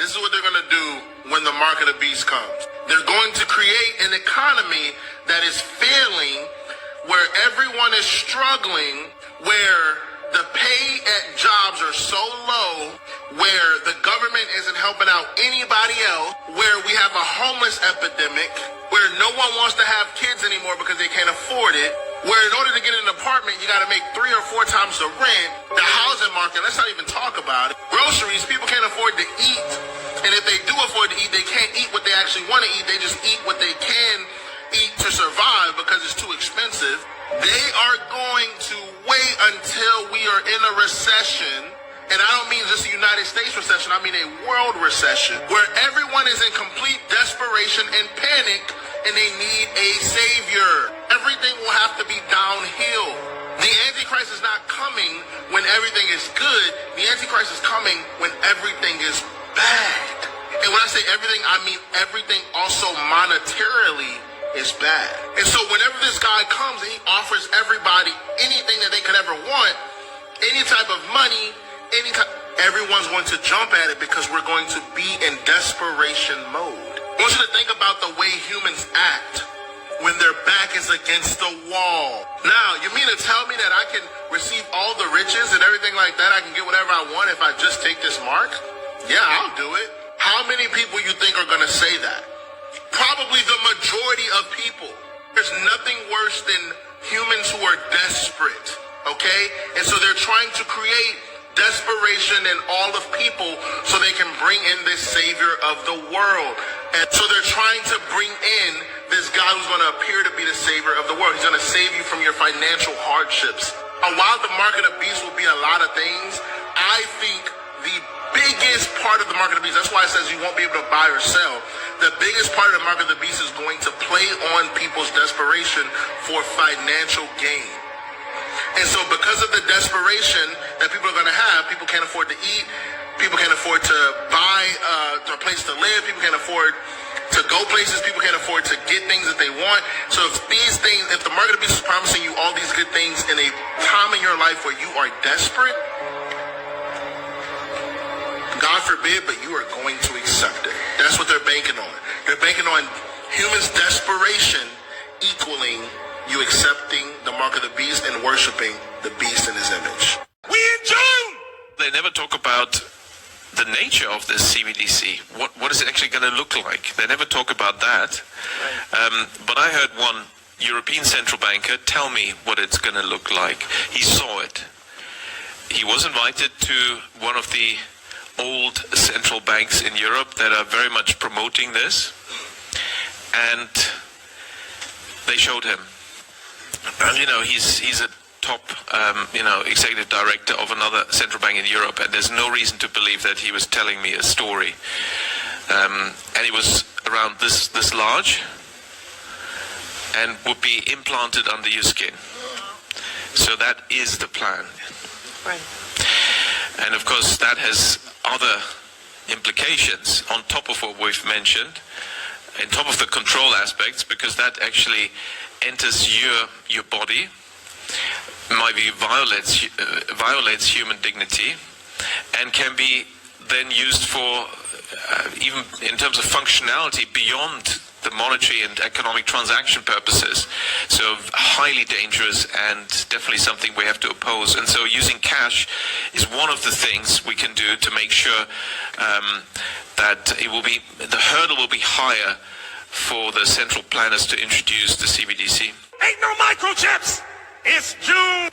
this is what they're going to do when the mark of the beast comes. They're going to create an economy that is failing, where everyone is struggling, where the pay at jobs are so low, where the government isn't helping out anybody else, where we have a homeless epidemic, where no one wants to have kids anymore because they can't afford it, where in order to get an apartment, you got to make 3 or 4 times the rent. The housing market, let's not even talk about it. Groceries, people can't afford to eat. And if they do afford to eat, they can't eat what they actually want to eat. They just eat what they can eat to survive because it's too expensive. They are going to wait until we are in a recession. And I don't mean just a United States recession. I mean a world recession where everyone is in complete desperation and panic, and they need a savior. Everything will have to be downhill. The Antichrist is not coming when everything is good. The Antichrist is coming when everything is bad. And when I say everything, I mean everything also monetarily is bad. And so whenever this guy comes and he offers everybody anything that they could ever want, any type of money, everyone's going to jump at it because we're going to be in desperation mode. I want you to think about the way humans act when their back is against the wall. Now, you mean to tell me that I can receive all the riches and everything like that? I can get whatever I want if I just take this mark? Yeah, I'll do it. How many people you think are going to say that? Probably the majority of people. There's nothing worse than humans who are desperate, okay? And so they're trying to create desperation in all of people so they can bring in this savior of the world. And so they're trying to bring in this guy who's going to appear to be the savior of the world. He's going to save you from your financial hardships. And while the mark of the beast will be a lot of things, I think the biggest part of the mark of the beast, that's why it says you won't be able to buy or sell. The biggest part of the mark of the beast is going to play on people's desperation for financial gain. And so because of the desperation that people are going to have, people can't afford to eat, people can't afford to buy a place to live, people can't afford to go places, people can't afford to get things that they want. So if these things, if the mark of the beast is promising you all these good things in a time in your life where you are desperate, God forbid, but you are going to accept it. That's what they're banking on. They're banking on humans' desperation equaling you accepting the mark of the beast and worshiping the beast in his image. We in June! They never talk about the nature of this CBDC. What is it actually going to look like? They never talk about that. But I heard one European central banker tell me what it's going to look like. He saw it. He was invited to one of the old central banks in Europe that are very much promoting this, and they showed him. And he's a top executive director of another central bank in Europe, and there's no reason to believe that he was telling me a story. And it was around this large and would be implanted under your skin. So that is the plan. Right. And of course that has other implications on top of what we've mentioned, on top of the control aspects, because that actually enters your body, maybe violates human dignity, and can be then used for even in terms of functionality beyond the monetary and economic transaction purposes. So highly dangerous and definitely something we have to oppose. And so using cash is one of the things we can do to make sure that the hurdle will be higher for the central planners to introduce the CBDC. Ain't no microchips! It's June!